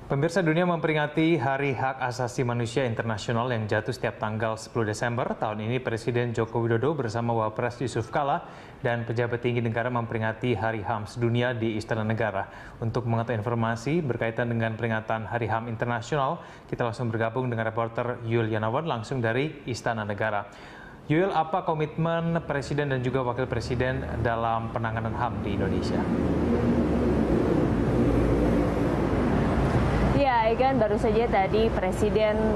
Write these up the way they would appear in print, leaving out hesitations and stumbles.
Pemirsa, dunia memperingati Hari Hak Asasi Manusia Internasional yang jatuh setiap tanggal 10 Desember. Tahun ini Presiden Joko Widodo bersama Wapres Yusuf Kala dan pejabat tinggi negara memperingati Hari HAM sedunia di Istana Negara. Untuk mengetahui informasi berkaitan dengan peringatan Hari HAM Internasional, kita langsung bergabung dengan reporter Yul Yanawan langsung dari Istana Negara. Yul, apa komitmen Presiden dan juga Wakil Presiden dalam penanganan HAM di Indonesia? Ya, Egan, baru saja tadi Presiden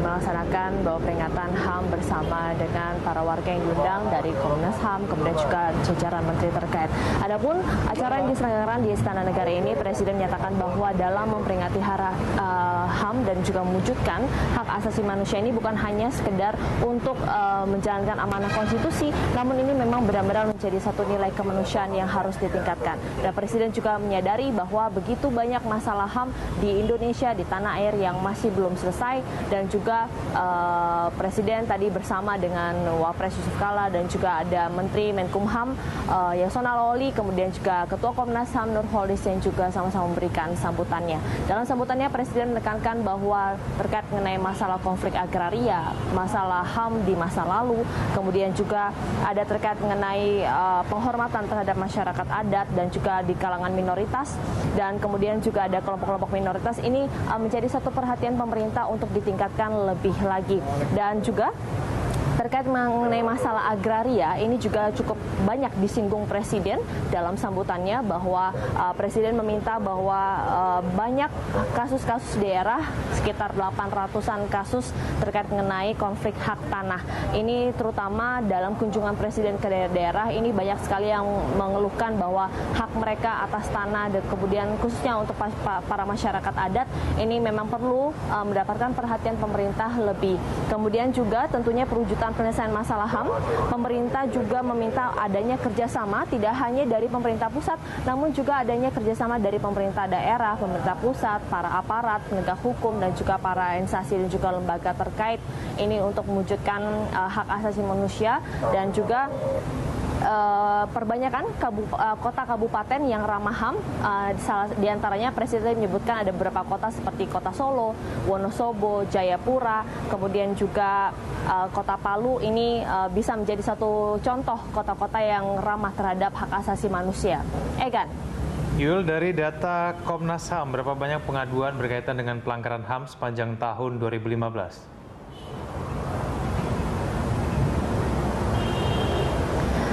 melaksanakan bahwa peringatan HAM bersama dengan para warga yang diundang dari Komnas HAM, kemudian juga jajaran menteri terkait. Adapun acara yang diselenggarakan di Istana Negara ini, Presiden menyatakan bahwa dalam memperingati Hari HAM dan juga mewujudkan hak asasi manusia ini bukan hanya sekedar untuk menjalankan amanah konstitusi, namun ini memang benar-benar menjadi satu nilai kemanusiaan yang harus ditingkatkan. Dan Presiden juga menyadari bahwa begitu banyak masalah HAM di Indonesia, di tanah air yang masih belum selesai, dan juga Presiden tadi bersama dengan Wapres Yusuf Kala dan juga ada Menteri Menkumham Yasona Lawli, kemudian juga Ketua Komnas HAM Nurholis yang juga sama-sama memberikan sambutannya. Dalam sambutannya Presiden menekankan bahwa terkait mengenai masalah konflik agraria, masalah HAM di masa lalu, kemudian juga ada terkait mengenai penghormatan terhadap masyarakat adat dan juga di kalangan minoritas, dan kemudian juga ada kelompok-kelompok minoritas. Ini menjadi satu perhatian pemerintah untuk ditingkatkan lebih lagi. Dan juga terkait mengenai masalah agraria, ini juga cukup banyak disinggung Presiden dalam sambutannya, bahwa Presiden meminta bahwa banyak kasus-kasus daerah, sekitar 800-an kasus terkait mengenai konflik hak tanah. Ini terutama dalam kunjungan Presiden ke daerah-daerah, ini banyak sekali yang mengeluhkan bahwa hak mereka atas tanah dan kemudian khususnya untuk para masyarakat adat ini memang perlu mendapatkan perhatian pemerintah lebih. Kemudian juga tentunya perwujudan penyelesaian masalah HAM, pemerintah juga meminta adanya kerjasama tidak hanya dari pemerintah pusat, namun juga adanya kerjasama dari pemerintah daerah, pemerintah pusat, para aparat, penegak hukum, dan juga para instansi dan juga lembaga terkait ini untuk mewujudkan hak asasi manusia. Dan juga perbanyakan kota kabupaten yang ramah HAM, di antaranya Presiden menyebutkan ada beberapa kota seperti Kota Solo, Wonosobo, Jayapura, kemudian juga Kota Palu. Ini bisa menjadi satu contoh kota-kota yang ramah terhadap hak asasi manusia. Egan. Yul, dari data Komnas HAM, berapa banyak pengaduan berkaitan dengan pelanggaran HAM sepanjang tahun 2015?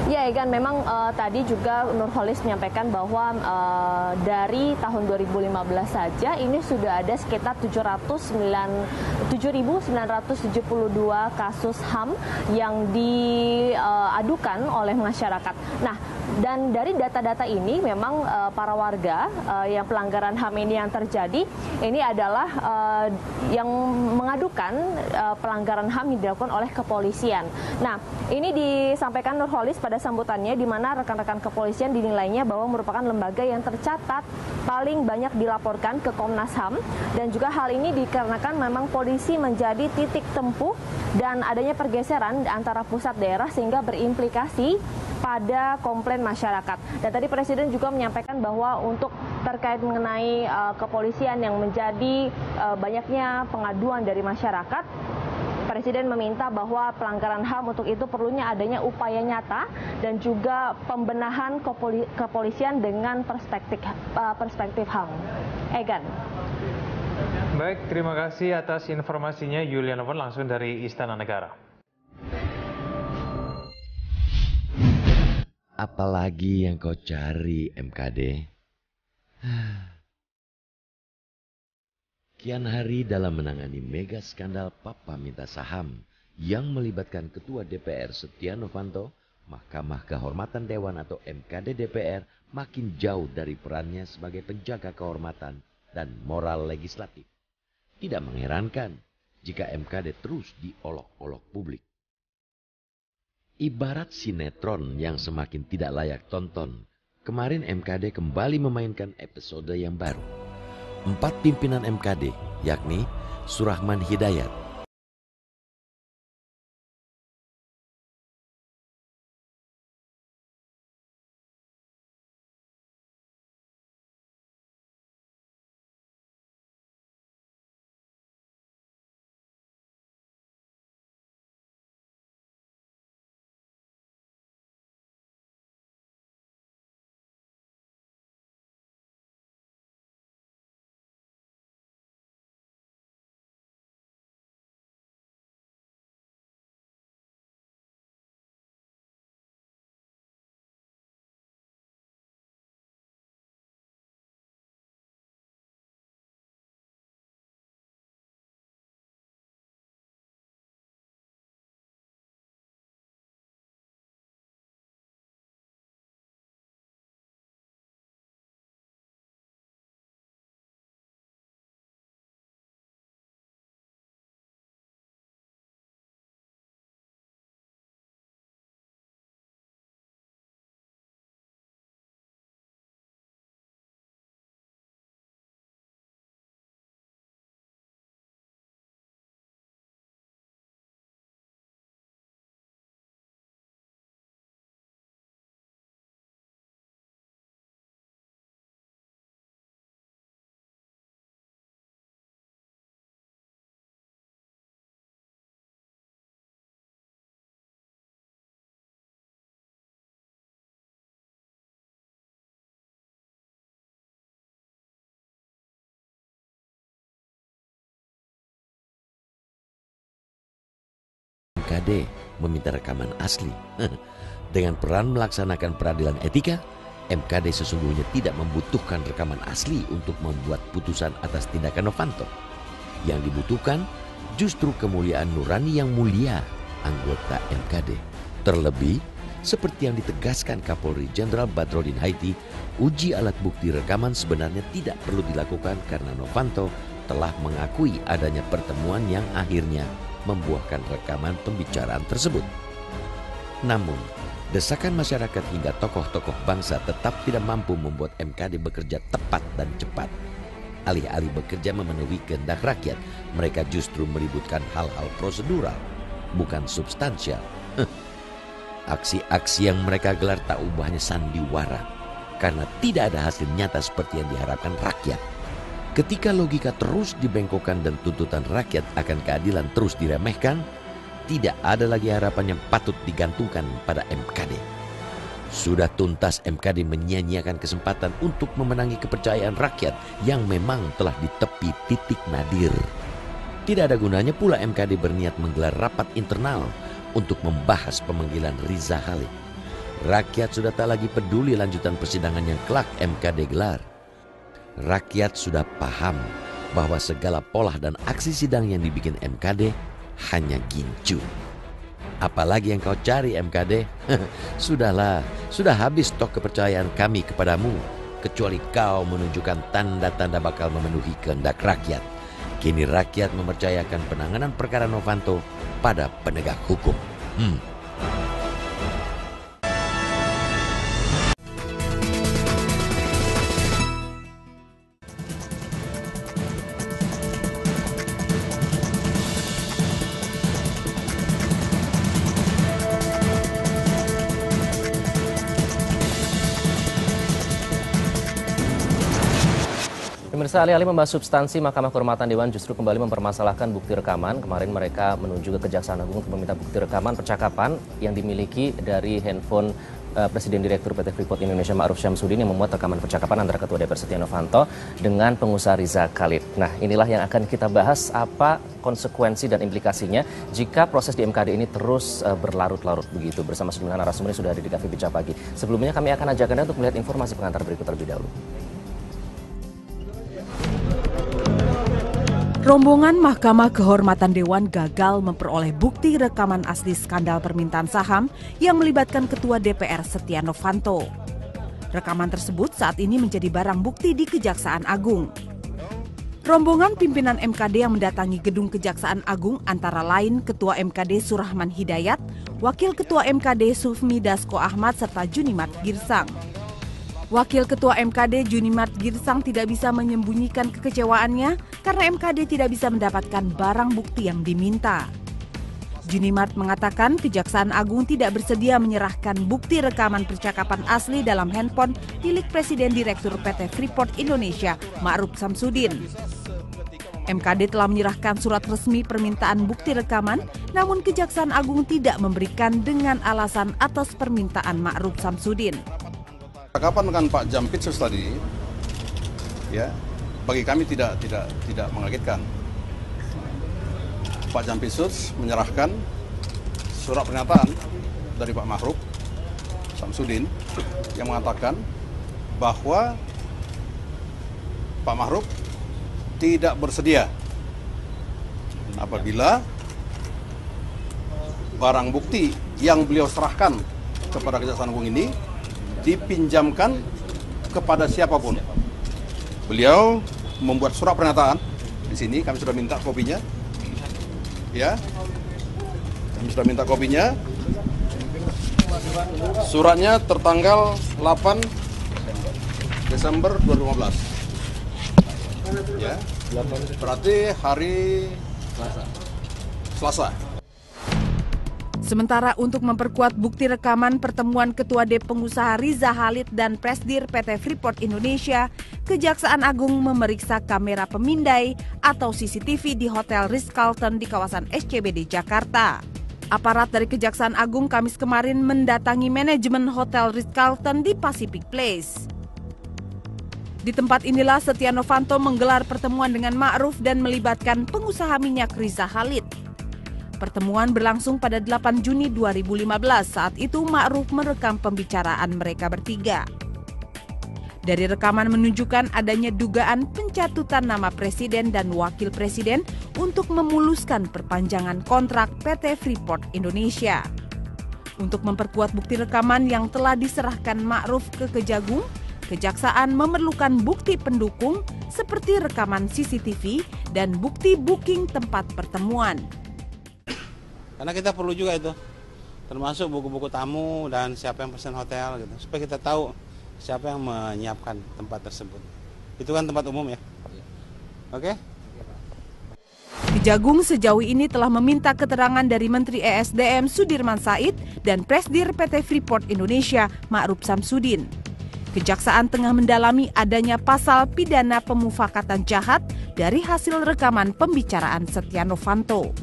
Ya, Egan, memang tadi juga Nurholis menyampaikan bahwa dari tahun 2015 saja ini sudah ada sekitar 7.972 kasus HAM yang diadukan oleh masyarakat. Nah, dan dari data-data ini memang para warga yang pelanggaran HAM ini yang terjadi ini adalah yang mengadukan pelanggaran HAM yang dilakukan oleh kepolisian. Nah, ini disampaikan Nurholis pada sambutannya, di mana rekan-rekan kepolisian dinilainya bahwa merupakan lembaga yang tercatat paling banyak dilaporkan ke Komnas HAM, dan juga hal ini dikarenakan memang polisi menjadi titik tempuh dan adanya pergeseran antara pusat daerah sehingga berimplikasi pada komplain masyarakat. Dan tadi Presiden juga menyampaikan bahwa untuk terkait mengenai kepolisian yang menjadi banyaknya pengaduan dari masyarakat, Presiden meminta bahwa pelanggaran HAM untuk itu perlunya adanya upaya nyata dan juga pembenahan kepolisian dengan perspektif HAM. Egan. Baik, terima kasih atas informasinya Yuliana Pun langsung dari Istana Negara. Apalagi yang kau cari, MKD? Kian hari dalam menangani mega skandal Papa Minta Saham yang melibatkan Ketua DPR Setia Novanto, Mahkamah Kehormatan Dewan atau MKD DPR makin jauh dari perannya sebagai penjaga kehormatan dan moral legislatif. Tidak mengherankan jika MKD terus diolok-olok publik. Ibarat sinetron yang semakin tidak layak tonton, kemarin MKD kembali memainkan episode yang baru. 4 pimpinan MKD, yakni Surahman Hidayat, MKD meminta rekaman asli. Dengan peran melaksanakan peradilan etika, MKD sesungguhnya tidak membutuhkan rekaman asli untuk membuat putusan atas tindakan Novanto. Yang dibutuhkan justru kemuliaan nurani yang mulia anggota MKD. Terlebih, seperti yang ditegaskan Kapolri Jenderal Badrodin Haiti, uji alat bukti rekaman sebenarnya tidak perlu dilakukan karena Novanto telah mengakui adanya pertemuan yang akhirnya membuahkan rekaman pembicaraan tersebut. Namun, desakan masyarakat hingga tokoh-tokoh bangsa tetap tidak mampu membuat MKD bekerja tepat dan cepat. Alih-alih bekerja memenuhi kehendak rakyat, mereka justru meributkan hal-hal prosedural, bukan substansial. Aksi-aksi yang mereka gelar tak ubahnya sandiwara, karena tidak ada hasil nyata seperti yang diharapkan rakyat. Ketika logika terus dibengkokkan dan tuntutan rakyat akan keadilan terus diremehkan, tidak ada lagi harapan yang patut digantungkan pada MKD. Sudah tuntas MKD menyia-nyiakan kesempatan untuk memenangi kepercayaan rakyat yang memang telah di tepi titik nadir. Tidak ada gunanya pula MKD berniat menggelar rapat internal untuk membahas pemanggilan Riza Khalid. Rakyat sudah tak lagi peduli lanjutan persidangan yang kelak MKD gelar. Rakyat sudah paham bahwa segala pola dan aksi sidang yang dibikin MKD hanya gincu. Apalagi yang kau cari MKD? Sudahlah, sudah habis stok kepercayaan kami kepadamu. Kecuali kau menunjukkan tanda-tanda bakal memenuhi kehendak rakyat. Kini rakyat mempercayakan penanganan perkara Novanto pada penegak hukum. Pemirsa, alih-alih membahas substansi, Mahkamah Kehormatan Dewan justru kembali mempermasalahkan bukti rekaman. Kemarin mereka menuju ke Kejaksaan Agung untuk meminta bukti rekaman percakapan yang dimiliki dari handphone Presiden Direktur PT Freeport Indonesia Ma'ruf Syamsuddin yang memuat rekaman percakapan antara Ketua DPR Setia Novanto dengan pengusaha Riza Khalid. Nah, inilah yang akan kita bahas, apa konsekuensi dan implikasinya jika proses di MKD ini terus berlarut-larut begitu. Bersama sejumlah narasumber yang sudah ada di Cafe Bicara Pagi. Sebelumnya kami akan ajak Anda untuk melihat informasi pengantar berikut terlebih dahulu. Rombongan Mahkamah Kehormatan Dewan gagal memperoleh bukti rekaman asli skandal permintaan saham yang melibatkan Ketua DPR Setia Novanto. Rekaman tersebut saat ini menjadi barang bukti di Kejaksaan Agung. Rombongan pimpinan MKD yang mendatangi gedung Kejaksaan Agung antara lain Ketua MKD Surahman Hidayat, Wakil Ketua MKD Sufmi Dasko Ahmad, serta Junimat Girsang. Wakil Ketua MKD Junimat Girsang tidak bisa menyembunyikan kekecewaannya karena MKD tidak bisa mendapatkan barang bukti yang diminta. Junimat mengatakan Kejaksaan Agung tidak bersedia menyerahkan bukti rekaman percakapan asli dalam handphone milik Presiden Direktur PT Freeport Indonesia Ma'ruf Syamsuddin. MKD telah menyerahkan surat resmi permintaan bukti rekaman, namun Kejaksaan Agung tidak memberikan dengan alasan atas permintaan Ma'ruf Syamsuddin. Percakapan dengan Pak Jampitsus tadi, ya, bagi kami tidak mengagetkan. Pak Jampitsus menyerahkan surat pernyataan dari Pak Ma'ruf Syamsuddin yang mengatakan bahwa Pak Ma'ruf tidak bersedia apabila barang bukti yang beliau serahkan kepada Kejaksaan Agung ini dipinjamkan kepada siapapun. Beliau membuat surat pernyataan di sini, kami sudah minta kopinya, ya, kami sudah minta kopinya. Suratnya tertanggal 8 Desember 2015, ya, berarti hari Selasa. Sementara untuk memperkuat bukti rekaman pertemuan Ketua DP pengusaha Riza Khalid dan Presdir PT Freeport Indonesia, Kejaksaan Agung memeriksa kamera pemindai atau CCTV di Hotel Ritz-Carlton di kawasan SCBD Jakarta. Aparat dari Kejaksaan Agung Kamis kemarin mendatangi manajemen Hotel Ritz-Carlton di Pacific Place. Di tempat inilah Setia Novanto menggelar pertemuan dengan Ma'ruf dan melibatkan pengusaha minyak Riza Khalid. Pertemuan berlangsung pada 8 Juni 2015. Saat itu Ma'ruf merekam pembicaraan mereka bertiga. Dari rekaman menunjukkan adanya dugaan pencatutan nama presiden dan wakil presiden untuk memuluskan perpanjangan kontrak PT Freeport Indonesia. Untuk memperkuat bukti rekaman yang telah diserahkan Ma'ruf ke Kejagung, Kejaksaan memerlukan bukti pendukung seperti rekaman CCTV dan bukti booking tempat pertemuan. Karena kita perlu juga itu, termasuk buku-buku tamu dan siapa yang pesan hotel gitu, supaya kita tahu siapa yang menyiapkan tempat tersebut. Itu kan tempat umum ya. Oke? Kejagung sejauh ini telah meminta keterangan dari Menteri ESDM Sudirman Said dan Presdir PT Freeport Indonesia Ma'ruf Samsudin. Kejaksaan tengah mendalami adanya pasal pidana pemufakatan jahat dari hasil rekaman pembicaraan Setia Novanto.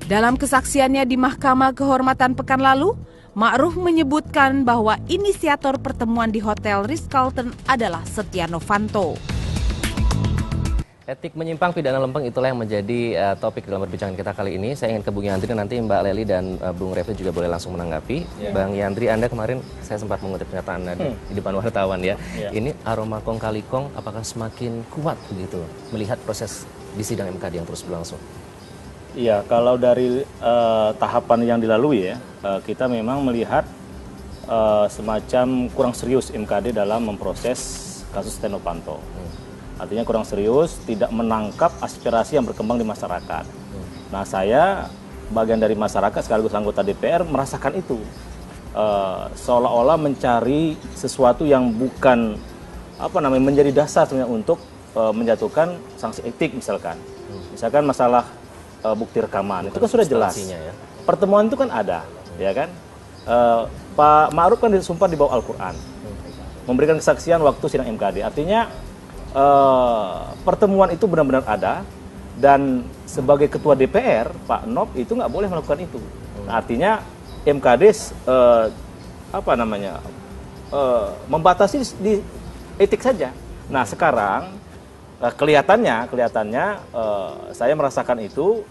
Dalam kesaksiannya di Mahkamah Kehormatan pekan lalu, Ma'ruf menyebutkan bahwa inisiator pertemuan di Hotel Ritz-Carlton adalah Setia Novanto. Etik menyimpang pidana lempeng itulah yang menjadi topik dalam perbincangan kita kali ini. Saya ingin ke Bung Yandri, nanti Mbak Leli dan Bung Refli juga boleh langsung menanggapi. Bang Yandri, Anda kemarin saya sempat mengutip pernyataan Anda di depan wartawan ya. Ini aroma kong kali kong apakah semakin kuat begitu melihat proses di sidang MKD yang terus berlangsung? Iya, kalau dari tahapan yang dilalui ya, kita memang melihat semacam kurang serius MKD dalam memproses kasus Setia Novanto. Artinya kurang serius, tidak menangkap aspirasi yang berkembang di masyarakat. Nah, saya bagian dari masyarakat sekaligus anggota DPR merasakan itu. Seolah-olah mencari sesuatu yang bukan menjadi dasar sebenarnya untuk menjatuhkan sanksi etik misalkan. Misalkan masalah bukti rekaman, itu kan sudah jelas. Ya. Pertemuan itu kan ada, ya kan? Pak Ma'ruf kan disumpah di bawah Al-Quran, memberikan kesaksian waktu sidang MKD. Artinya pertemuan itu benar-benar ada, dan sebagai ketua DPR Pak Nop itu nggak boleh melakukan itu. Nah, artinya MKD membatasi di etik saja. Nah, sekarang kelihatannya saya merasakan itu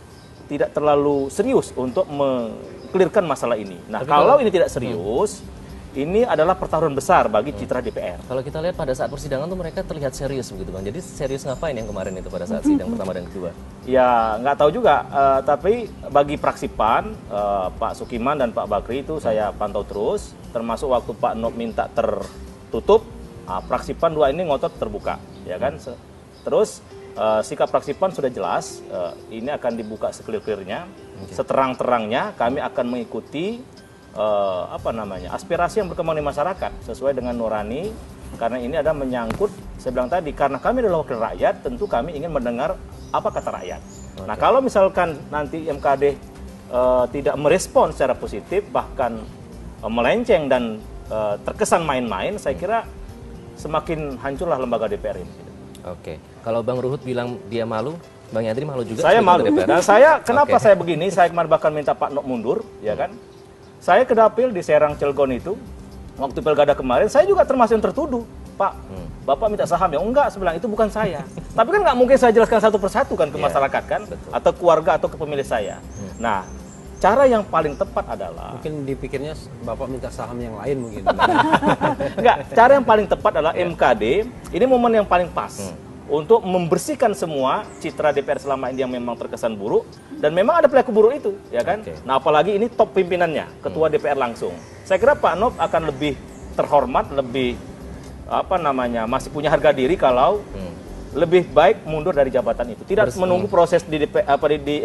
tidak terlalu serius untuk mengklirkan masalah ini. Nah, kalau ini tidak serius, ini adalah pertaruhan besar bagi citra DPR. Kalau kita lihat pada saat persidangan tuh mereka terlihat serius begitu Bang. Jadi serius ngapain yang kemarin itu pada saat sidang pertama dan kedua? Ya nggak tahu juga, tapi bagi praksi PAN, Pak Sukiman dan Pak Bakri itu saya pantau terus, termasuk waktu Pak Nop minta tertutup, praksi PAN dua ini ngotot terbuka, ya kan? Terus sikap praksi PAN sudah jelas, ini akan dibuka seclear-clearnya, seterang-terangnya kami akan mengikuti aspirasi yang berkembang di masyarakat sesuai dengan nurani, karena ini ada menyangkut, saya bilang tadi, karena kami adalah wakil rakyat, tentu kami ingin mendengar apa kata rakyat. Nah, kalau misalkan nanti MKD tidak merespon secara positif, bahkan melenceng dan terkesan main-main, saya kira semakin hancurlah lembaga DPR ini. Oke, kalau Bang Ruhut bilang dia malu, Bang Yandri malu juga? Saya malu, dan saya, kenapa saya begini, saya kemarin bahkan minta Pak Nop mundur, ya kan? Saya ke dapil di Serang Cilegon itu, waktu pilkada kemarin, saya juga termasuk yang tertuduh. Pak, Bapak minta saham ya? Enggak, saya bilang itu bukan saya. Tapi kan nggak mungkin saya jelaskan satu persatu kan ke masyarakat kan? Betul. Atau keluarga atau ke pemilih saya. Nah, cara yang paling tepat adalah... Mungkin dipikirnya Bapak minta saham yang lain mungkin. Enggak, cara yang paling tepat adalah MKD, ini momen yang paling pas. Untuk membersihkan semua citra DPR selama ini yang memang terkesan buruk, dan memang ada pelaku buruk itu, ya kan? Nah, apalagi ini top pimpinannya, ketua DPR langsung. Saya kira Pak Nop akan lebih terhormat, lebih masih punya harga diri kalau lebih baik mundur dari jabatan itu, tidak menunggu proses di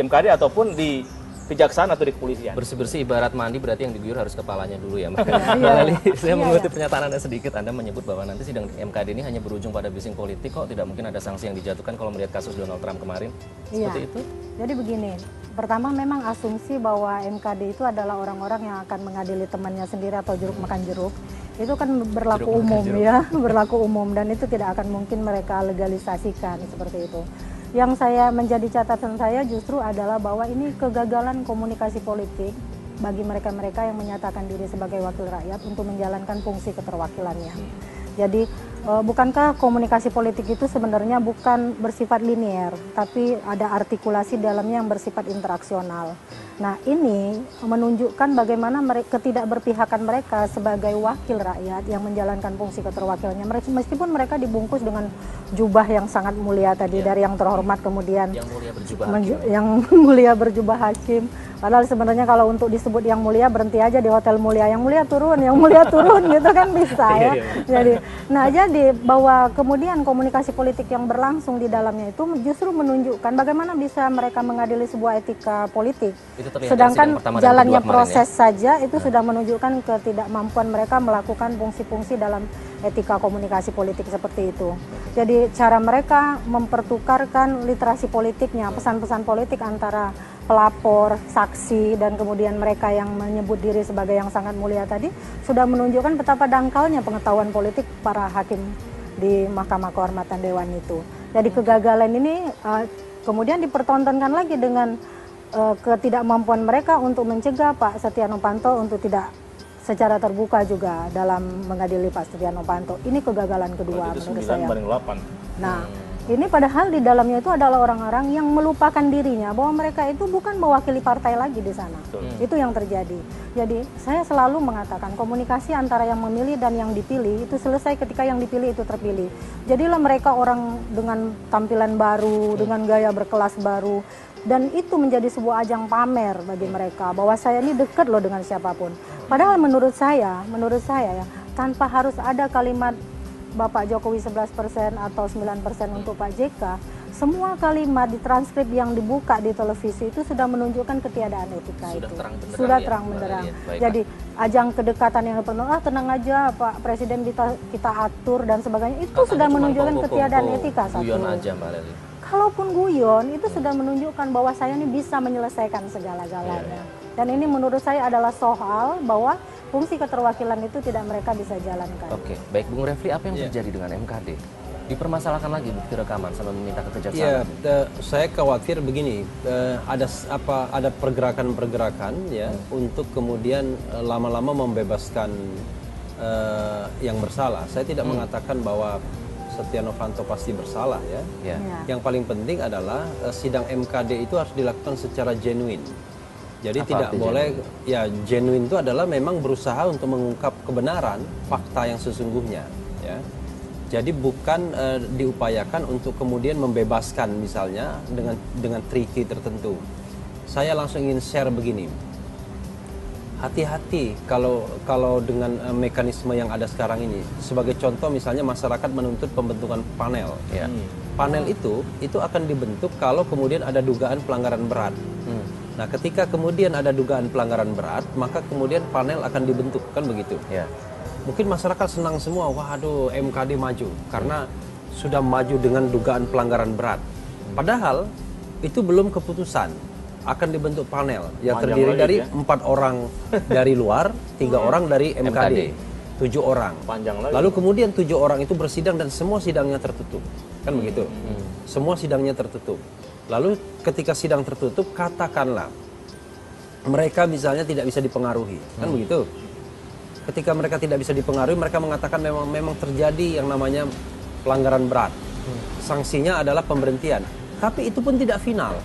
MKD ataupun di kejaksaan atau di kepolisian. Bersih-bersih ibarat mandi, berarti yang diguyur harus kepalanya dulu ya. Mbak Leli, saya mengutip pernyataan Anda sedikit. Anda menyebut bahwa nanti sidang MKD ini hanya berujung pada bising politik, kok tidak mungkin ada sanksi yang dijatuhkan kalau melihat kasus Donald Trump kemarin? Seperti itu? Jadi begini, pertama memang asumsi bahwa MKD itu adalah orang-orang yang akan mengadili temannya sendiri atau jeruk makan jeruk. Itu kan berlaku umum ya, berlaku umum, dan itu tidak akan mungkin mereka legalisasikan seperti itu. Yang saya menjadi catatan saya justru adalah bahwa ini kegagalan komunikasi politik bagi mereka-mereka yang menyatakan diri sebagai wakil rakyat untuk menjalankan fungsi keterwakilannya. Jadi bukankah komunikasi politik itu sebenarnya bukan bersifat linier, tapi ada artikulasi dalamnya yang bersifat interaksional. Nah, ini menunjukkan bagaimana ketidakberpihakan mereka sebagai wakil rakyat yang menjalankan fungsi keterwakilannya. Meskipun mereka dibungkus dengan jubah yang sangat mulia tadi, dari yang terhormat kemudian yang mulia berjubah hakim. Padahal sebenarnya kalau untuk disebut yang mulia berhenti aja di hotel mulia, yang mulia turun gitu kan bisa ya. Jadi bahwa kemudian komunikasi politik yang berlangsung di dalamnya itu justru menunjukkan bagaimana bisa mereka mengadili sebuah etika politik. Sedangkan jalannya proses saja itu sudah menunjukkan ketidakmampuan mereka melakukan fungsi-fungsi dalam etika komunikasi politik seperti itu. Jadi cara mereka mempertukarkan literasi politiknya, pesan-pesan politik antara pelapor, saksi, dan kemudian mereka yang menyebut diri sebagai yang sangat mulia tadi sudah menunjukkan betapa dangkalnya pengetahuan politik para hakim di Mahkamah Kehormatan Dewan itu. Jadi kegagalan ini kemudian dipertontonkan lagi dengan ketidakmampuan mereka untuk mencegah Pak Setia Novanto untuk tidak secara terbuka juga dalam mengadili Pak Setia Novanto. Ini kegagalan kedua menurut saya. Nah, ini padahal di dalamnya itu adalah orang-orang yang melupakan dirinya bahwa mereka itu bukan mewakili partai lagi di sana. Itu yang terjadi. Jadi saya selalu mengatakan komunikasi antara yang memilih dan yang dipilih itu selesai ketika yang dipilih itu terpilih. Jadilah mereka orang dengan tampilan baru, dengan gaya berkelas baru. Dan itu menjadi sebuah ajang pamer bagi mereka bahwa saya ini dekat loh dengan siapapun. Padahal menurut saya ya, tanpa harus ada kalimat Bapak Jokowi 11% atau 9% untuk Pak JK, semua kalimat di transkrip yang dibuka di televisi itu sudah menunjukkan ketiadaan etika itu. Sudah terang benderang. Jadi ajang kedekatan yang penuh, tenang aja Pak Presiden kita atur dan sebagainya, itu sudah menunjukkan ketiadaan etika. Guyon aja Mbak Lely. Kalaupun guyon, itu sudah menunjukkan bahwa saya ini bisa menyelesaikan segala-galanya. Dan ini menurut saya adalah soal bahwa fungsi keterwakilan itu tidak mereka bisa jalankan. Oke, baik Bung Refli, apa yang terjadi dengan MKD? Dipermasalahkan lagi bukti rekaman sampai meminta ke kejaksaan. Saya khawatir begini, ada pergerakan-pergerakan ya untuk kemudian lama-lama membebaskan yang bersalah. Saya tidak mengatakan bahwa Setia Novanto pasti bersalah ya. Yang paling penting adalah sidang MKD itu harus dilakukan secara genuine. Jadi tidak boleh genuine itu adalah memang berusaha untuk mengungkap kebenaran fakta yang sesungguhnya ya. Jadi bukan diupayakan untuk kemudian membebaskan misalnya dengan triki tertentu. Saya langsung ingin share begini. Hati-hati kalau dengan mekanisme yang ada sekarang ini. Sebagai contoh misalnya masyarakat menuntut pembentukan panel. Panel itu akan dibentuk kalau kemudian ada dugaan pelanggaran berat. Nah, ketika kemudian ada dugaan pelanggaran berat, maka kemudian panel akan dibentuk, kan begitu. Mungkin masyarakat senang semua, waduh MKD maju karena sudah maju dengan dugaan pelanggaran berat. Padahal itu belum keputusan. Akan dibentuk panel yang terdiri dari 4 orang dari luar, 3 orang dari MKD, 7 orang. Lalu kemudian 7 orang itu bersidang dan semua sidangnya tertutup, kan begitu? Semua sidangnya tertutup. Lalu ketika sidang tertutup, katakanlah mereka misalnya tidak bisa dipengaruhi, kan begitu? Ketika mereka tidak bisa dipengaruhi, mereka mengatakan memang terjadi yang namanya pelanggaran berat. Sanksinya adalah pemberhentian. Tapi itu pun tidak final.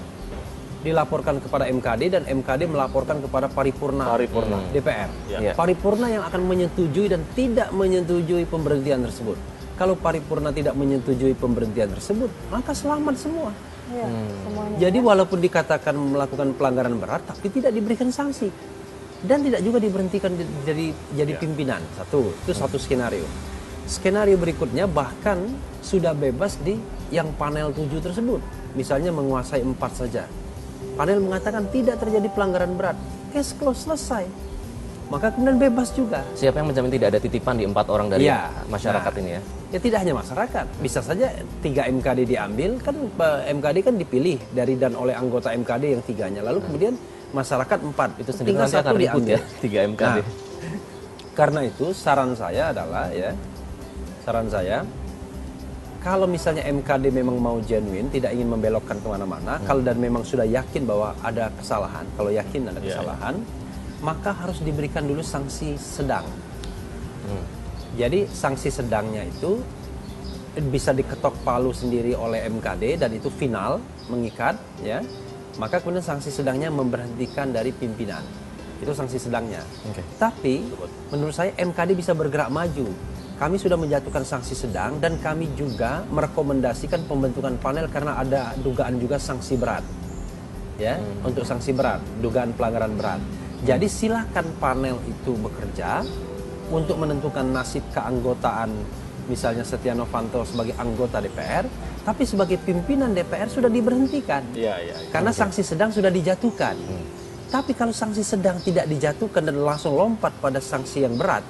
Dilaporkan kepada MKD dan MKD melaporkan kepada paripurna DPR. Paripurna yang akan menyetujui dan tidak menyetujui pemberhentian tersebut. Kalau paripurna tidak menyetujui pemberhentian tersebut, maka selamat semua. Jadi walaupun dikatakan melakukan pelanggaran berat, tapi tidak diberikan sanksi dan tidak juga diberhentikan jadi pimpinan. Itu satu skenario. Skenario berikutnya bahkan sudah bebas di yang panel 7 tersebut, misalnya menguasai 4 saja. Panel mengatakan tidak terjadi pelanggaran berat, case close, selesai. Maka kemudian bebas juga. Siapa yang menjamin tidak ada titipan di 4 orang dari masyarakat ini ya? Ya tidak hanya masyarakat, bisa saja 3 MKD diambil, kan MKD kan dipilih dari dan oleh anggota MKD yang 3-nya. Lalu kemudian masyarakat 4, itu sendiri nanti akan ribut ya, 3 MKD. Karena itu saran saya adalah kalau misalnya MKD memang mau genuine, tidak ingin membelokkan kemana-mana, kalau dan memang sudah yakin bahwa ada kesalahan, kalau yakin ada kesalahan, maka harus diberikan dulu sanksi sedang. Jadi sanksi sedangnya itu bisa diketok palu sendiri oleh MKD dan itu final, mengikat, ya. maka kemudian sanksi sedangnya memberhentikan dari pimpinan. Itu sanksi sedangnya. Tapi menurut saya MKD bisa bergerak maju. Kami sudah menjatuhkan sanksi sedang dan kami juga merekomendasikan pembentukan panel karena ada dugaan juga sanksi berat. Ya, untuk sanksi berat, dugaan pelanggaran berat. Jadi silakan panel itu bekerja untuk menentukan nasib keanggotaan misalnya Setia Novanto sebagai anggota DPR, tapi sebagai pimpinan DPR sudah diberhentikan. Karena sanksi sedang sudah dijatuhkan. Tapi kalau sanksi sedang tidak dijatuhkan dan langsung lompat pada sanksi yang berat,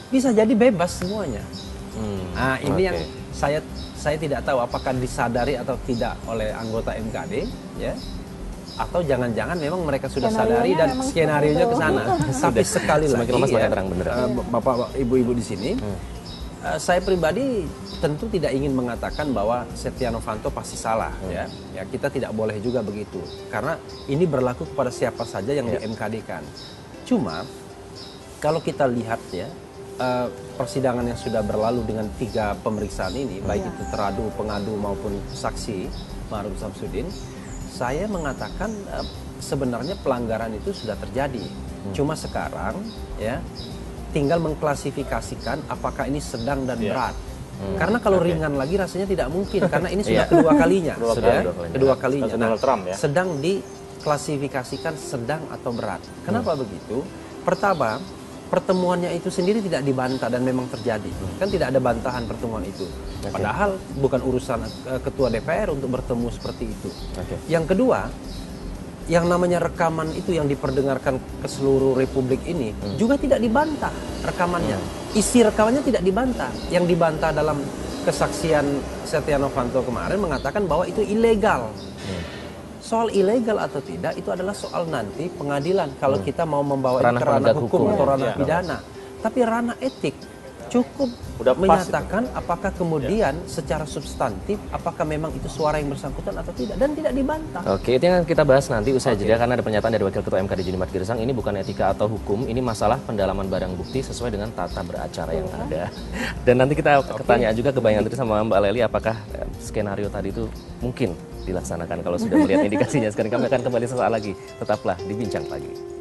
bisa jadi bebas semuanya. Nah, ini yang saya tidak tahu apakah disadari atau tidak oleh anggota MKD, ya. Atau jangan-jangan memang mereka sudah sadari dan skenarionya ke sana. Tapi sekali lagi ya, Bapak Ibu-ibu di sini, saya pribadi tentu tidak ingin mengatakan bahwa Setia Novanto pasti salah, ya. Ya, kita tidak boleh juga begitu. Karena ini berlaku kepada siapa saja yang di MKD-kan. Cuma kalau kita lihat ya, persidangan yang sudah berlalu dengan 3 pemeriksaan ini, baik itu teradu, pengadu maupun saksi Ma'ruf Samsudin, saya mengatakan sebenarnya pelanggaran itu sudah terjadi. Cuma sekarang ya tinggal mengklasifikasikan apakah ini sedang dan berat. Karena kalau ringan lagi rasanya tidak mungkin karena ini sudah kedua kalinya. Kedua kalinya. Nah, sedang diklasifikasikan sedang atau berat. Kenapa begitu? Pertama, pertemuannya itu sendiri tidak dibantah dan memang terjadi. Kan tidak ada bantahan pertemuan itu. Padahal bukan urusan ketua DPR untuk bertemu seperti itu. Yang kedua, yang namanya rekaman itu yang diperdengarkan ke seluruh Republik ini juga tidak dibantah rekamannya. Isi rekamannya tidak dibantah. Yang dibantah dalam kesaksian Setia Novanto kemarin mengatakan bahwa itu ilegal. Soal ilegal atau tidak itu adalah soal nanti pengadilan kalau kita mau membawa ke ranah hukum atau ranah pidana. Tapi ranah etik cukup menyatakan apakah kemudian secara substantif apakah memang itu suara yang bersangkutan atau tidak dan tidak dibantah. Oke, itu yang kita bahas nanti usai jeda karena ada pernyataan dari Wakil Ketua MKD Junimat Girsang, ini bukan etika atau hukum, ini masalah pendalaman barang bukti sesuai dengan tata beracara yang ada. Dan nanti kita ketanya juga ke Bang Yandri sama Mbak Lely apakah skenario tadi itu mungkin dilaksanakan kalau sudah melihat indikasinya. Sekarang kami akan kembali sesaat lagi. Tetaplah di Bincang Pagi.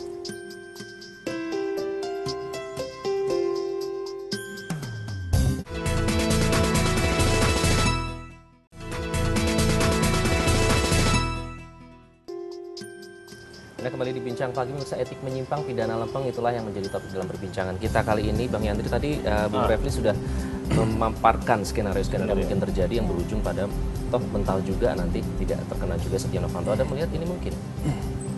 Anda kembali di Bincang Pagi, pemirsa. Etik menyimpang, pidana lempeng, itulah yang menjadi topik dalam perbincangan kita kali ini. Bang Yandri tadi, Bung Refli sudah memaparkan skenario-skenario yang mungkin terjadi yang berujung pada toh mental juga nanti tidak terkena juga Setia Novanto. Ada melihat ini mungkin?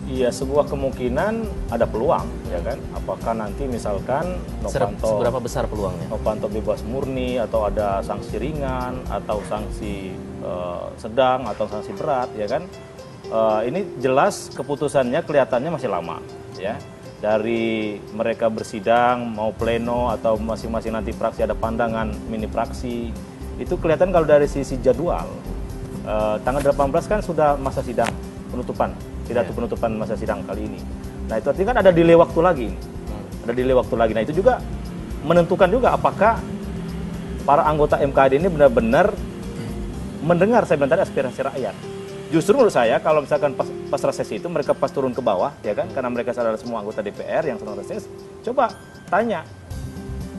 Iya, sebuah kemungkinan ada peluang, ya kan? Apakah nanti misalkan Novanto, seberapa besar peluangnya? Novanto bebas murni atau ada sanksi ringan atau sanksi sedang atau sanksi berat, ya kan? Ini jelas keputusannya kelihatannya masih lama, ya. Dari mereka bersidang, mau pleno atau masing-masing nanti fraksi ada pandangan mini fraksi, itu kelihatan kalau dari sisi jadwal. Tanggal 18 kan sudah masa sidang penutupan, pidato penutupan masa sidang kali ini. Nah itu artinya kan ada delay waktu lagi, ada delay waktu lagi. Nah itu juga menentukan juga apakah para anggota MKD ini benar-benar mendengar saya bilang tadi aspirasi rakyat. Justru menurut saya kalau misalkan pas reses itu mereka pas turun ke bawah, ya kan, karena mereka adalah semua anggota DPR yang sedang reses, coba tanya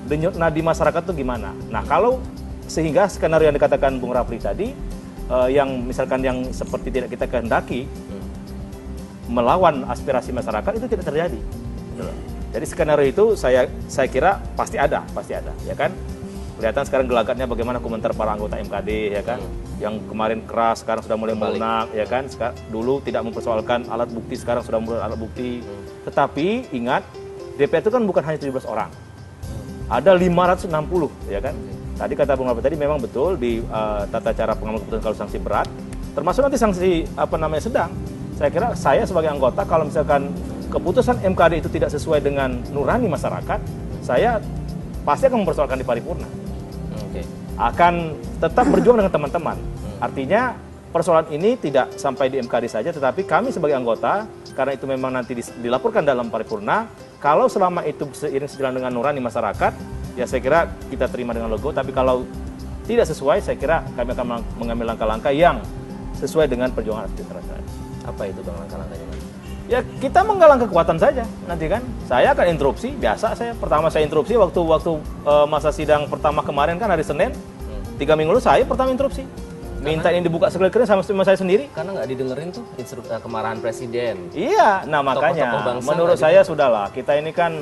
denyut nadi masyarakat itu gimana. Nah kalau sehingga skenario yang dikatakan Bung Rafli tadi, yang misalkan yang seperti tidak kita kehendaki, melawan aspirasi masyarakat itu tidak terjadi. Jadi skenario itu saya kira pasti ada, ya kan. Kelihatan sekarang gelagatnya bagaimana komentar para anggota MKD, ya kan, yang kemarin keras sekarang sudah mulai melunak, ya kan. Dulu tidak mempersoalkan alat bukti, sekarang sudah mulai alat bukti. Tetapi ingat, DPR itu kan bukan hanya 17 orang, ada 560, ya kan. Tadi kata Bung Rafli tadi memang betul di tata cara pengambilan keputusan kalau sanksi berat, termasuk nanti sanksi sedang. Saya kira saya sebagai anggota kalau misalkan keputusan MKD itu tidak sesuai dengan nurani masyarakat, saya pasti akan mempersoalkan di paripurna. Akan tetap berjuang dengan teman-teman. Artinya persoalan ini tidak sampai di MKD saja, tetapi kami sebagai anggota, karena itu memang nanti dilaporkan dalam paripurna, kalau selama itu seiring sejalan dengan nurani masyarakat, ya saya kira kita terima dengan logo, tapi kalau tidak sesuai, saya kira kami akan mengambil langkah-langkah yang sesuai dengan perjuangan aktivitas masyarakat. Apa itu Bang langkah-langkahnya? Ya kita menggalang kekuatan saja nanti kan. Saya akan interupsi, biasa saya. Pertama saya interupsi waktu masa sidang pertama kemarin kan hari Senin. 3 minggu lalu saya pertama interupsi. Minta ini dibuka sekali-kali sama saya sendiri. Karena nggak didengerin tuh kemarahan presiden. Iya, nah makanya Tokoh-tokoh bangsa menurut saya sudahlah, kita ini kan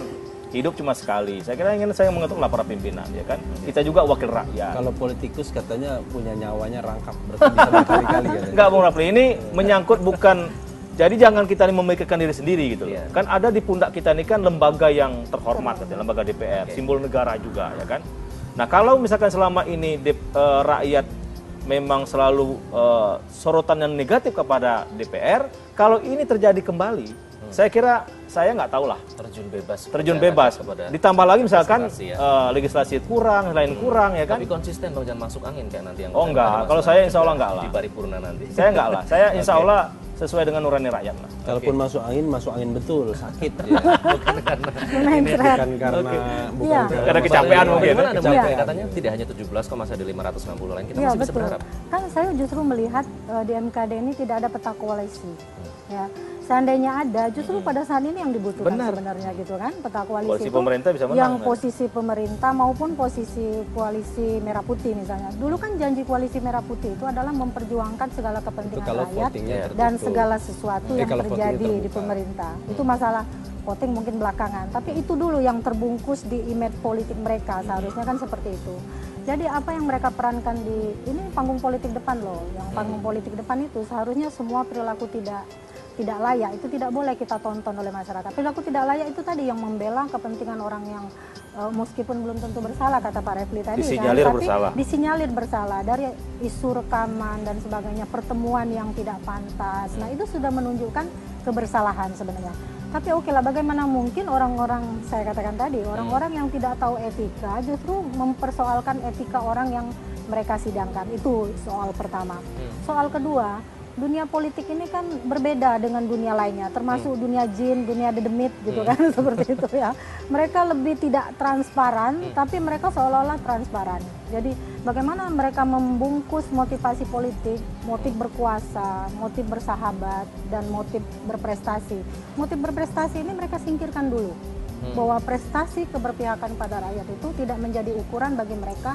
hidup cuma sekali. Saya kira saya mengetuklah para pimpinan, ya kan. Kita juga wakil rakyat. Kalau politikus katanya punya nyawanya rangkap, berarti bisa berkali-kali. Enggak, Bung Rafli, ini menyangkut bukan. Jadi jangan kita memikirkan diri sendiri gitu loh. Kan ada di pundak kita ini kan lembaga yang terhormat, lembaga DPR, simbol negara juga, ya kan. Nah kalau misalkan selama ini rakyat memang selalu sorotan yang negatif kepada DPR, kalau ini terjadi kembali, saya kira saya nggak tahu lah. Terjun bebas. Ditambah lagi misalkan legislasi kurang, lain kurang, ya kan. Tapi konsisten Bang, jangan masuk angin kayak nanti yang. Oh enggak, kalau saya insya Allah enggak lah. Di paripurna nanti. Saya enggak lah, saya insya Allah sesuai dengan nurani rakyat lah. Kalaupun masuk angin betul, sakit. Bukan karena kecapean mungkin. Katanya tidak hanya 17 dari 560 lain, kita masih bisa berharap. Kan saya justru melihat di MKD ini tidak ada peta koalisi. Ya. Seandainya ada, justru pada saat ini yang dibutuhkan sebenarnya gitu kan, peta koalisi itu pemerintah bisa menang, yang posisi pemerintah maupun posisi koalisi merah putih misalnya. Dulu kan janji koalisi merah putih itu adalah memperjuangkan segala kepentingan rakyat dan segala sesuatu yang terjadi di pemerintah. Itu masalah voting mungkin belakangan, tapi itu dulu yang terbungkus di image politik mereka, seharusnya kan seperti itu. Jadi apa yang mereka perankan di ini panggung politik depan loh, yang panggung politik depan itu seharusnya semua perilaku tidak layak itu tidak boleh kita tonton oleh masyarakat. Perilaku tidak layak itu tadi yang membela kepentingan orang yang meskipun belum tentu bersalah, kata Pak Refli tadi, disinyalir kan? bersalah. Disinyalir bersalah dari isu rekaman dan sebagainya, pertemuan yang tidak pantas. Nah itu sudah menunjukkan kebersalahan sebenarnya. Tapi oke lah, bagaimana mungkin orang-orang, saya katakan tadi, orang-orang yang tidak tahu etika justru mempersoalkan etika orang yang mereka sidangkan. Itu soal pertama. Soal kedua, dunia politik ini kan berbeda dengan dunia lainnya, termasuk dunia jin, dunia dedemit gitu kan, seperti itu ya. Mereka lebih tidak transparan, tapi mereka seolah-olah transparan. Jadi bagaimana mereka membungkus motivasi politik, motif berkuasa, motif bersahabat, dan motif berprestasi. Motif berprestasi ini mereka singkirkan dulu. Bahwa prestasi keberpihakan pada rakyat itu tidak menjadi ukuran bagi mereka.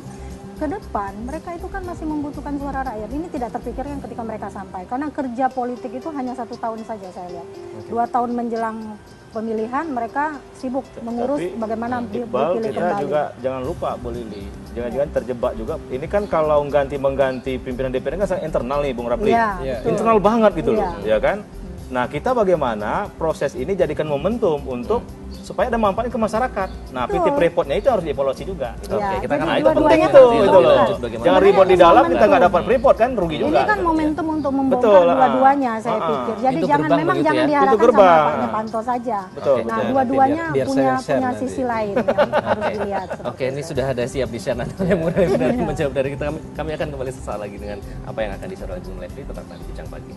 Ke depan mereka itu kan masih membutuhkan suara rakyat. Ini tidak terpikirkan ketika mereka sampai, karena kerja politik itu hanya 1 tahun saja saya lihat. 2 tahun menjelang pemilihan mereka sibuk mengurus bagaimana dipilih kembali. Juga jangan lupa Bu Lili, jangan-jangan terjebak juga. Ini kan kalau mengganti pimpinan DPR kan sangat internal nih Bung Rafli, internal banget gitu loh, ya kan. Nah kita bagaimana proses ini jadikan momentum untuk supaya ada manfaat ke masyarakat. Nah, PT Freeport-nya itu harus dievaluasi juga. Oke, kita kan itu penting itu loh. Jangan ribut di dalam, kita nggak dapat Freeport kan rugi juga. Ini kan momentum untuk membongkar dua-duanya saya pikir. Jadi jangan diharapkan sama Pak Panto saja. Nah, dua-duanya punya sisi lain yang harus dilihat. Oke, ini sudah ada siap di sana yang mudah-mudahan menjawab dari kita. Kami akan kembali sesaat lagi dengan apa yang akan disampaikan Bung Refli, tetap di Bincang Pagi.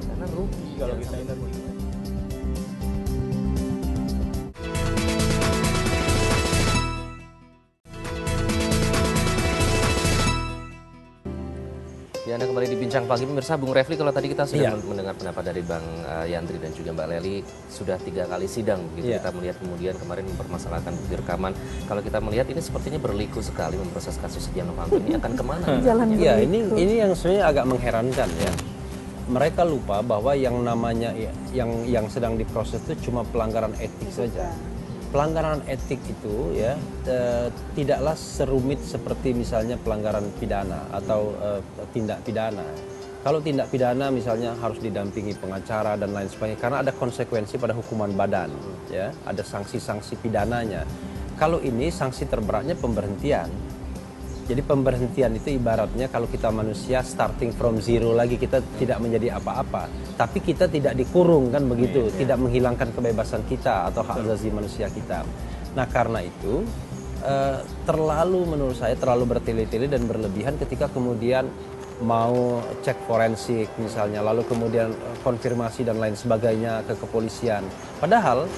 Karena rugi kalau kita ini. Ya, Anda kembali di Bincang Pagi, pemirsa. Bung Refli, kalau tadi kita sudah mendengar pendapat dari Bang Yandri dan juga Mbak Leli, sudah 3 kali sidang begitu. Kita melihat kemudian kemarin mempermasalahkan bukti rekaman. Kalau kita melihat ini sepertinya berliku sekali memproses kasus Setia Novanto ini akan kemana? Iya, ini yang sebenarnya agak mengherankan ya. Mereka lupa bahwa yang namanya yang sedang diproses itu cuma pelanggaran etik saja. Pelanggaran etik itu ya tidaklah serumit seperti misalnya pelanggaran pidana atau tindak pidana. Kalau tindak pidana misalnya harus didampingi pengacara dan lain sebagainya karena ada konsekuensi pada hukuman badan, ya, ada sanksi-sanksi pidananya. Kalau ini sanksi terberatnya pemberhentian. Jadi pemberhentian itu ibaratnya kalau kita manusia starting from zero lagi, kita tidak menjadi apa-apa. Tapi kita tidak dikurung kan begitu, tidak menghilangkan kebebasan kita atau hak asasi manusia kita. Nah karena itu menurut saya terlalu bertele-tele dan berlebihan ketika kemudian mau cek forensik misalnya, lalu kemudian konfirmasi dan lain sebagainya ke kepolisian. Padahal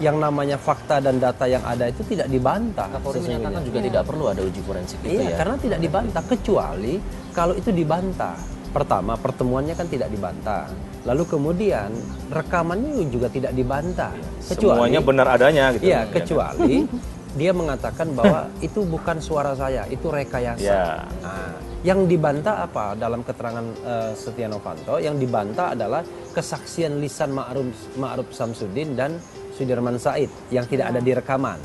yang namanya fakta dan data yang ada itu tidak dibantah. Kapolri menyatakan juga tidak perlu ada uji forensik itu ya. Karena tidak dibantah, kecuali kalau itu dibantah. Pertama, pertemuannya kan tidak dibantah. Lalu kemudian rekamannya juga tidak dibantah. Semuanya benar adanya gitu. Iya, kecuali dia mengatakan bahwa itu bukan suara saya, itu rekayasa. Ya. Nah, yang dibantah apa dalam keterangan Setia Novanto? Yang dibantah adalah kesaksian lisan Ma'ruf Samsudin dan Sudirman Said yang tidak ada di rekaman.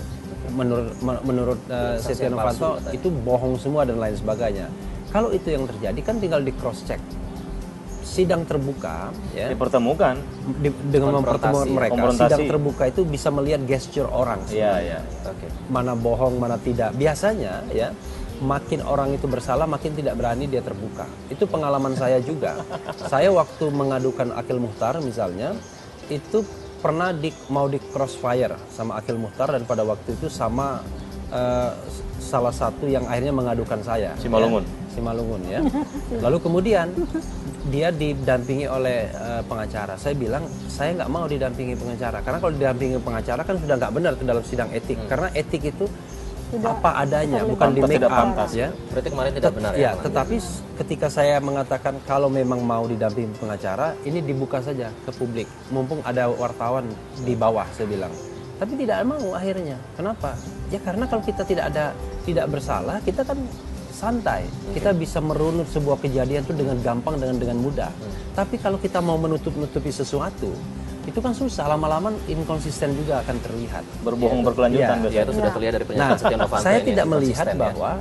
Menurut Setia Novanto itu bohong semua dan lain sebagainya. Kalau itu yang terjadi kan tinggal di cross check. Sidang terbuka ya, dipertemukan dengan mempertemukan mereka. Sidang terbuka itu bisa melihat gesture orang. Iya. Mana bohong, mana tidak. Biasanya ya, makin orang itu bersalah, makin tidak berani dia terbuka. Itu pengalaman saya juga. Saya waktu mengadukan Akil Muhtar misalnya, itu pernah mau di crossfire sama Akil Muhtar, dan pada waktu itu sama salah satu yang akhirnya mengadukan saya. Simalungun. Ya, Simalungun ya. Lalu kemudian dia didampingi oleh pengacara. Saya bilang saya nggak mau didampingi pengacara, karena kalau didampingi pengacara kan sudah nggak benar ke dalam sidang etik. Karena etik itu apa adanya, bukan di make up ya. Berarti kemarin tidak benar ya. Tetapi ketika saya mengatakan kalau memang mau didampingi pengacara, ini dibuka saja ke publik. Mumpung ada wartawan di bawah, saya bilang. Tapi tidak mau akhirnya. Kenapa? Ya karena kalau kita tidak bersalah, kita kan santai. Kita bisa merunut sebuah kejadian itu dengan gampang, dengan mudah. Tapi kalau kita mau menutupi sesuatu, itu kan susah, lama-lama inkonsisten juga akan terlihat. Berbohong berkelanjutan. Ya, itu sudah terlihat dari pernyataan Setia Novanto. Saya tidak melihat bahwa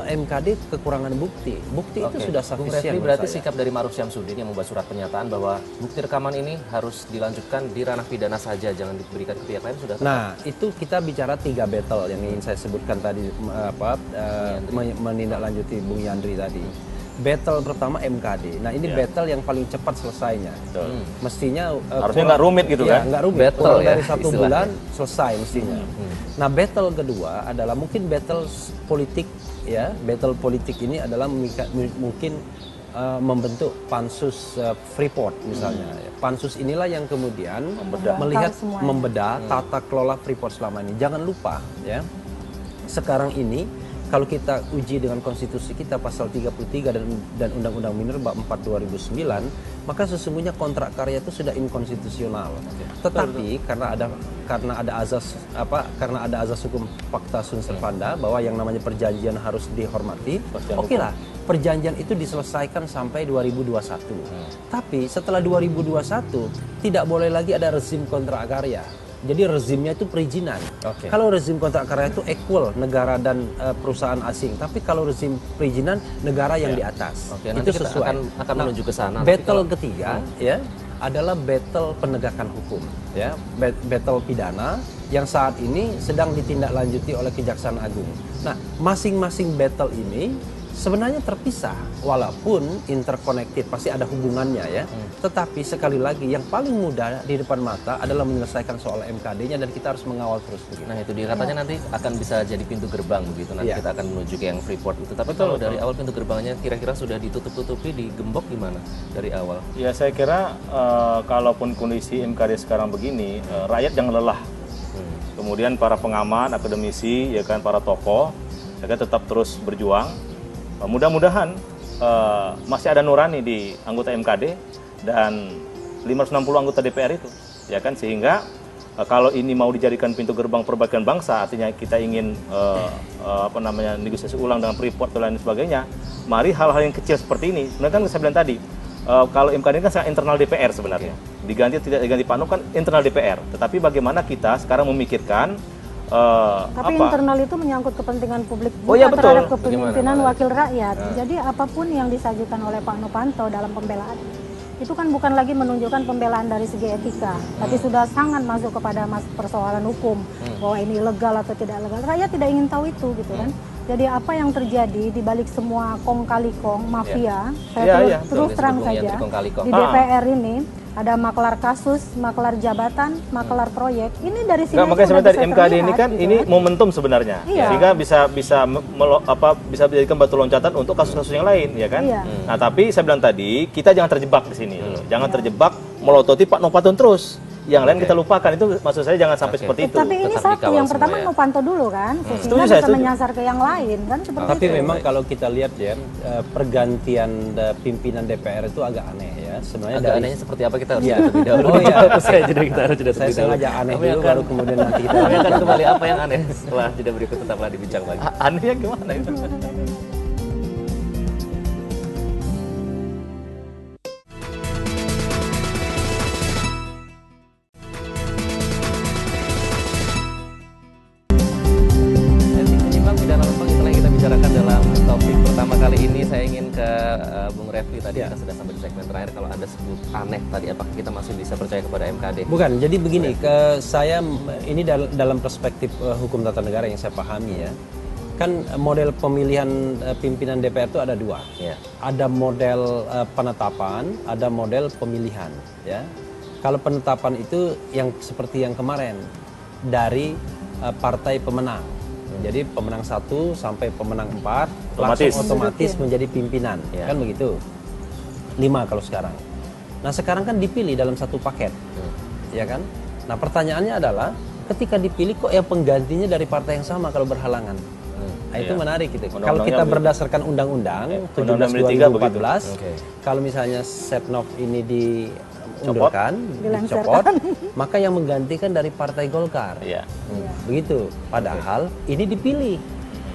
MKD kekurangan bukti. Bukti itu sudah sufisien. Berarti sikap dari Ma'ruf Syamsuddin yang membuat surat pernyataan bahwa bukti rekaman ini harus dilanjutkan di ranah pidana saja, jangan diberikan ke pihak lain, sudah tepat. Nah, itu kita bicara 3 battle yang ingin saya sebutkan tadi, menindaklanjuti Bung Yandri tadi. Battle pertama MKD. Nah, ini battle yang paling cepat selesainya. Mestinya harusnya nggak rumit gitu kan? Nggak rumit. Battle dari 1 bulan selesai mestinya. Nah, battle kedua adalah mungkin battle politik ya. Battle politik ini adalah mungkin membentuk pansus Freeport misalnya. Pansus inilah yang kemudian membedah tata kelola Freeport selama ini. Jangan lupa ya. Sekarang ini kalau kita uji dengan konstitusi kita pasal 33 dan Undang-Undang Minerba 4 2009, maka sesungguhnya kontrak karya itu sudah inkonstitusional. Tetapi karena ada azas hukum Pacta Sunt Servanda bahwa yang namanya perjanjian harus dihormati, okelah, perjanjian itu diselesaikan sampai 2021. Tapi setelah 2021 tidak boleh lagi ada rezim kontrak karya. Jadi rezimnya itu perizinan. Kalau rezim kontrak karya itu equal negara dan perusahaan asing. Tapi kalau rezim perizinan negara yang di atas. Itu sesuai. Akan menuju ke sana. Battle ketiga ya adalah battle penegakan hukum. Ya, battle pidana yang saat ini sedang ditindaklanjuti oleh Kejaksaan Agung. Nah, masing-masing battle ini sebenarnya terpisah, walaupun interconnected, pasti ada hubungannya ya. Tetapi sekali lagi yang paling mudah di depan mata adalah menyelesaikan soal MKD-nya, dan kita harus mengawal terus begitu. Nah, itu dia katanya nanti akan bisa jadi pintu gerbang begitu. Nanti kita akan menuju ke yang Freeport itu. Tapi kalau dari awal pintu gerbangnya kira-kira sudah ditutup-tutupi, digembok gimana dari awal? Ya, saya kira kalaupun kondisi MKD sekarang begini, rakyat jangan lelah. Kemudian para pengamat, akademisi, ya kan, para tokoh, ya kan, tetap terus berjuang. Mudah-mudahan masih ada nurani di anggota MKD dan 560 anggota DPR itu, ya kan, sehingga kalau ini mau dijadikan pintu gerbang perbaikan bangsa, artinya kita ingin negosiasi ulang dengan Freeport dan lain sebagainya. Mari hal-hal yang kecil seperti ini, sebenarnya kan saya bilang tadi, kalau MKD kan sangat internal DPR sebenarnya, diganti tidak diganti Pak Nuh kan internal DPR, tetapi bagaimana kita sekarang memikirkan tapi internal itu menyangkut kepentingan publik betul. terhadap kepemimpinan wakil rakyat. Jadi apapun yang disajikan oleh Pak Novanto dalam pembelaan itu kan bukan lagi menunjukkan pembelaan dari segi etika, tapi sudah sangat masuk kepada persoalan hukum bahwa ini legal atau tidak legal. Rakyat tidak ingin tahu itu gitu kan. Jadi apa yang terjadi di balik semua kong kali kong mafia, terus terang saja di DPR ini ada maklar kasus, maklar jabatan, maklar proyek. Ini dari sini makanya sebenarnya MKD ini kan gitu ini momentum sebenarnya, sehingga bisa dijadikan batu loncatan untuk kasus-kasus yang lain, ya kan? Nah, tapi saya bilang tadi kita jangan terjebak di sini, jangan terjebak melototi Pak Novanto terus. yang lain kita lupakan. Itu maksud saya jangan sampai seperti itu. Tapi ini satu, yang pertama Novanto dulu kan, sehingga bisa menyasar ke yang lain kan seperti Tapi itu. memang kalau kita lihat ya, pergantian pimpinan DPR itu agak aneh ya. Sebenarnya agak anehnya seperti apa kita harus lebih dahulu. Oh iya, kita harus jeda saya sengaja aneh dulu, baru kemudian nanti kita akan kembali apa yang aneh setelah jeda berikut, tetaplah dibincang lagi. Anehnya gimana itu? Saya ingin ke Bung Refli, tadi kita sudah sampai di segmen terakhir. Kalau Anda sebut aneh tadi, apakah kita masih bisa percaya kepada MKD? Bukan, jadi begini, saya ini dalam perspektif hukum tata negara yang saya pahami ya. Kan model pemilihan pimpinan DPR itu ada dua. Ada model penetapan, ada model pemilihan ya. Kalau penetapan itu yang seperti yang kemarin dari partai pemenang. Jadi pemenang 1 sampai pemenang 4 langsung otomatis menjadi pimpinan, kan begitu. 5 kalau sekarang. Nah sekarang kan dipilih dalam satu paket, ya kan. Nah pertanyaannya adalah ketika dipilih kok yang penggantinya dari partai yang sama kalau berhalangan. Nah itu menarik gitu. Kalau kita berdasarkan undang-undang 17/2014, kalau misalnya Setnov ini diundurkan, dicopot, maka yang menggantikan dari Partai Golkar. Begitu. Padahal ini dipilih.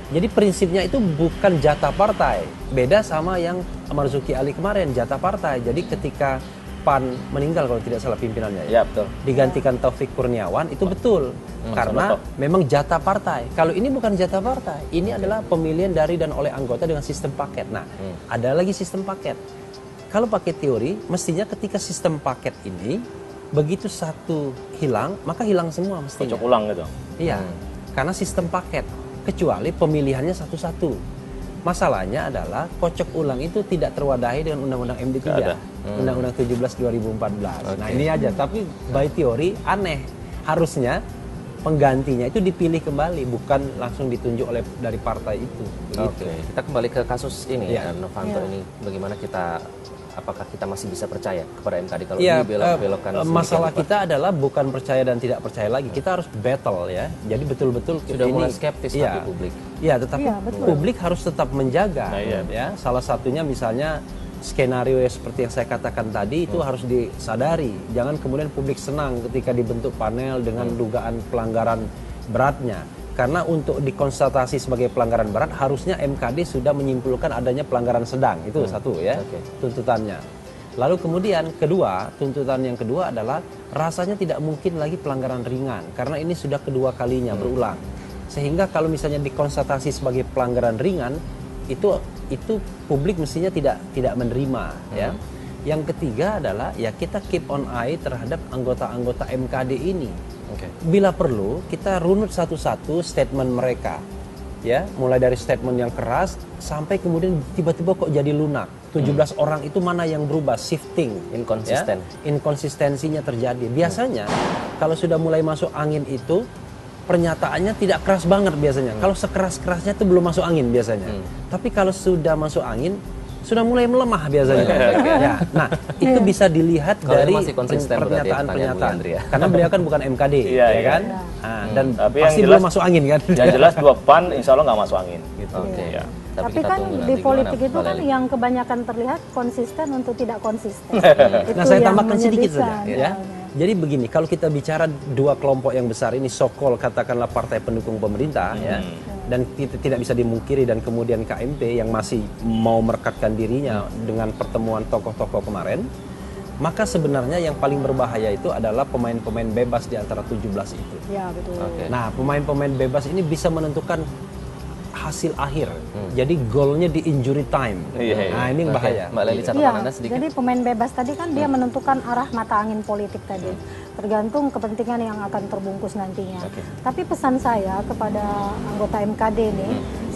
Jadi prinsipnya itu bukan jatah partai. Beda sama yang Marzuki Ali kemarin, jatah partai. Jadi ketika PAN meninggal kalau tidak salah pimpinannya, betul, digantikan Taufik Kurniawan, itu betul. Karena memang jatah partai. Kalau ini bukan jatah partai, ini adalah pemilihan dari dan oleh anggota dengan sistem paket. Nah, ada lagi sistem paket. Kalau pakai teori, mestinya ketika sistem paket ini begitu satu hilang, maka hilang semua mestinya. Kocok ulang gitu. Iya, karena sistem paket, kecuali pemilihannya satu-satu. Masalahnya adalah kocok ulang itu tidak terwadahi dengan Undang-Undang MD3, Undang-Undang 17/2014. Nah ini aja, tapi by teori aneh. Harusnya penggantinya itu dipilih kembali, bukan langsung ditunjuk oleh dari partai itu. Kita kembali ke kasus ini, Novanto ini, bagaimana kita, apakah kita masih bisa percaya kepada MKD kalau dibelok-belokkan? Masalah kita adalah bukan percaya dan tidak percaya lagi. Kita harus battle ya. Jadi betul-betul sudah mulai skeptis tapi publik. Iya, tetapi publik harus tetap menjaga. Ya, salah satunya misalnya skenario seperti yang saya katakan tadi itu harus disadari. Jangan kemudian publik senang ketika dibentuk panel dengan dugaan pelanggaran beratnya. Karena untuk dikonstatasi sebagai pelanggaran berat harusnya MKD sudah menyimpulkan adanya pelanggaran sedang. Itu satu ya, tuntutannya. Lalu kemudian tuntutan yang kedua adalah rasanya tidak mungkin lagi pelanggaran ringan. Karena ini sudah kedua kalinya berulang. Sehingga kalau misalnya dikonstatasi sebagai pelanggaran ringan, itu publik mestinya tidak menerima ya. Yang ketiga adalah ya kita keep on eye terhadap anggota-anggota MKD ini. Bila perlu kita runut satu-satu statement mereka. Ya, mulai dari statement yang keras sampai kemudian tiba-tiba kok jadi lunak. 17 orang itu mana yang berubah, shifting, inkonsisten. Ya? Inkonsistensinya terjadi. Biasanya kalau sudah mulai masuk angin itu pernyataannya tidak keras banget biasanya. Kalau sekeras-kerasnya itu belum masuk angin biasanya. Tapi kalau sudah masuk angin sudah mulai melemah biasanya. Ya. Nah, itu bisa dilihat dari pernyataan-pernyataan. Karena beliau kan bukan MKD, ya kan? Nah, dan pasti belum masuk angin kan? Yang jelas dua PAN insya Allah nggak masuk angin. Gitu. Tapi kan di politik itu kan yang kebanyakan terlihat konsisten untuk tidak konsisten. Nah, saya tambahkan sedikit saja. Ya. Jadi begini, kalau kita bicara dua kelompok yang besar ini, so-called katakanlah partai pendukung pemerintah, ya, dan tidak bisa dimungkiri, dan kemudian KMP yang masih mau merekatkan dirinya dengan pertemuan tokoh-tokoh kemarin, maka sebenarnya yang paling berbahaya itu adalah pemain-pemain bebas di antara 17 itu. Ya, betul. Nah, pemain-pemain bebas ini bisa menentukan hasil akhir. Jadi golnya di injury time. Nah, ini yang bahaya. Mbak Leli, catatan Anda sedikit. Jadi pemain bebas tadi kan dia menentukan arah mata angin politik tadi. Tergantung kepentingan yang akan terbungkus nantinya. Tapi pesan saya kepada anggota MKD ini,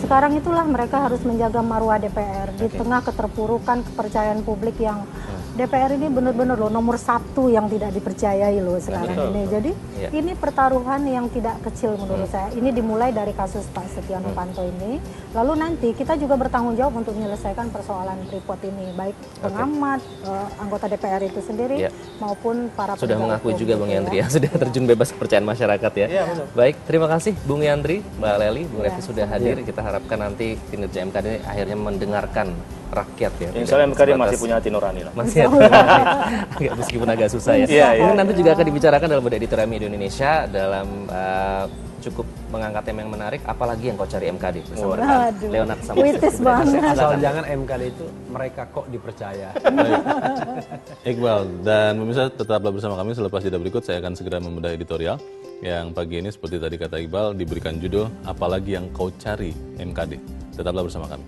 sekarang itulah mereka harus menjaga marwah DPR di tengah keterpurukan kepercayaan publik yang DPR ini benar-benar loh nomor 1 yang tidak dipercayai loh sekarang ini. Jadi ini pertaruhan yang tidak kecil menurut saya. Ini dimulai dari kasus Pak Setia Novanto ini. Lalu nanti kita juga bertanggung jawab untuk menyelesaikan persoalan Freeport ini, baik pengamat, anggota DPR itu sendiri maupun para sudah mengakui juga Bung Yandri ya, sudah terjun bebas kepercayaan masyarakat ya. Baik, terima kasih Bung Yandri, Mbak Leli, Bung Refli sudah hadir. Kita harapkan nanti kinerja MKD akhirnya mendengarkan rakyat ya. Insya Allah MKD masih punya hati nurani lah. Masih ya, meskipun agak susah ya. Ini nanti juga akan dibicarakan dalam Budak Editorial Media Indonesia dalam cukup mengangkat tema yang menarik, apalagi yang kau cari MKD bersama Leonard Puitis banget. Asal jangan MKD itu mereka kok dipercaya. Iqbal dan pemirsa tetaplah bersama kami. Selepas jeda berikut saya akan segera membedah editorial yang pagi ini seperti tadi kata Iqbal diberikan judul apalagi yang kau cari MKD. Tetaplah bersama kami.